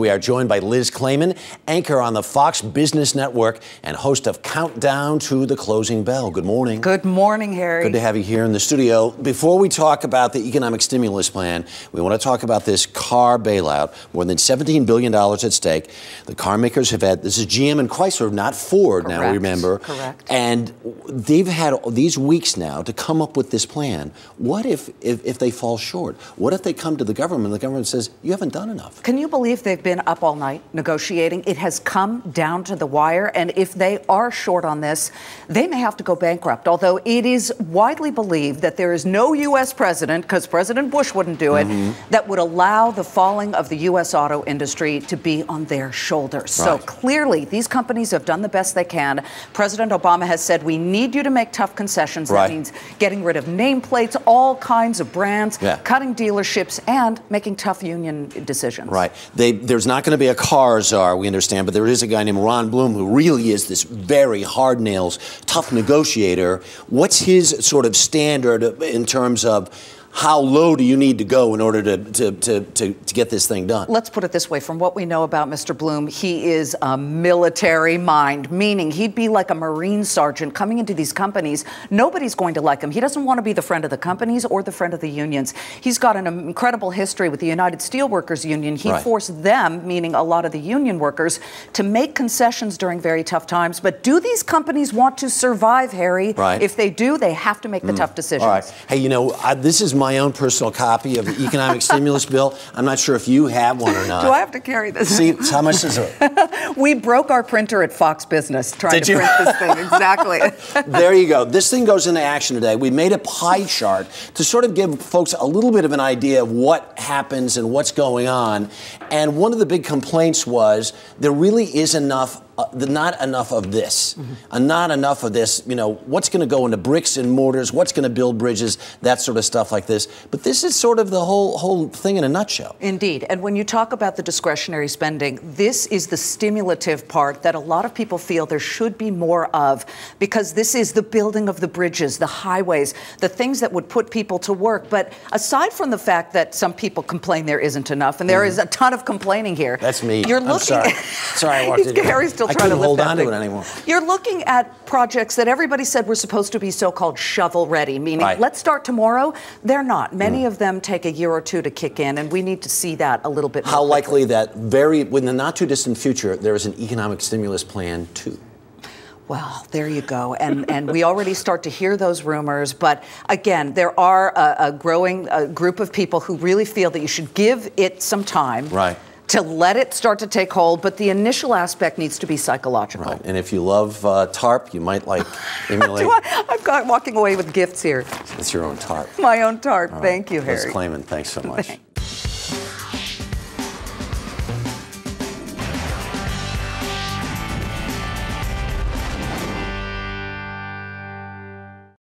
We are joined by Liz Clayman, anchor on the Fox Business Network and host of Countdown to the Closing Bell. Good morning. Good morning, Harry. Good to have you here in the studio. Before we talk about the economic stimulus plan, we want to talk about this car bailout. More than $17 billion at stake. The car makers have had, this is GM and Chrysler, not Ford. Correct. Now remember. Correct. And they've had these weeks now to come up with this plan. What if they fall short? What if they come to the government and the government says, you haven't done enough? Can you believe they've been up all night negotiating? It has come down to the wire, and if they are short on this, they may have to go bankrupt. Although it is widely believed that there is no U.S. president, because President Bush wouldn't do it, that would allow the falling of the U.S. auto industry to be on their shoulders. Right. So clearly, these companies have done the best they can. President Obama has said, we need you to make tough concessions. Right. That means getting rid of nameplates, all kinds of brands, cutting dealerships, and making tough union decisions. Right. There's not going to be a car czar, we understand, but there is a guy named Ron Bloom who really is this very hard-nails, tough negotiator. What's his sort of standard in terms of how low do you need to go in order to get this thing done? Let's put it this way. From what we know about Mr. Bloom, he is a military mind, meaning he'd be like a Marine sergeant coming into these companies. Nobody's going to like him. He doesn't want to be the friend of the companies or the friend of the unions. He's got an incredible history with the United Steelworkers Union. He forced them, meaning a lot of the union workers, to make concessions during very tough times. But do these companies want to survive, Harry? Right. If they do, they have to make the tough decisions. All right. Hey, you know, this is my own personal copy of the economic stimulus bill. I'm not sure if you have one or not. Do I have to carry this? See, how much is it? We broke our printer at Fox Business trying to print this thing. Exactly. There you go. This thing goes into action today. We made a pie chart to sort of give folks a little bit of an idea of what happens and what's going on. And one of the big complaints was there really is not enough of this. Not enough of this, you know, what's going to go into bricks and mortars, what's going to build bridges, that sort of stuff like this. But this is sort of the whole thing in a nutshell. Indeed. And when you talk about the discretionary spending, this is the stimulative part that a lot of people feel there should be more of, because this is the building of the bridges, the highways, the things that would put people to work. But aside from the fact that some people complain there isn't enough, and there is a ton of complaining here. That's me. You're looking I'm sorry. Sorry, I walked in. Harry's still I trying to couldn't hold lift on that to thing. it anymore. You're looking at projects that everybody said were supposed to be so-called shovel-ready, meaning let's start tomorrow. They're not. Many of them take a year or two to kick in, and we need to see that a little bit more. How likely that in the not-too-distant future, there is an economic stimulus plan, too? Well, there you go. And we already start to hear those rumors. But again, there are a growing group of people who really feel that you should give it some time. Right. To let it start to take hold, but the initial aspect needs to be psychological. Right, and if you love TARP, you might like emulate. I've got walking away with gifts here. It's your own TARP. My own TARP. Right. Thank you, Harry. Liz Clayman, thanks so much.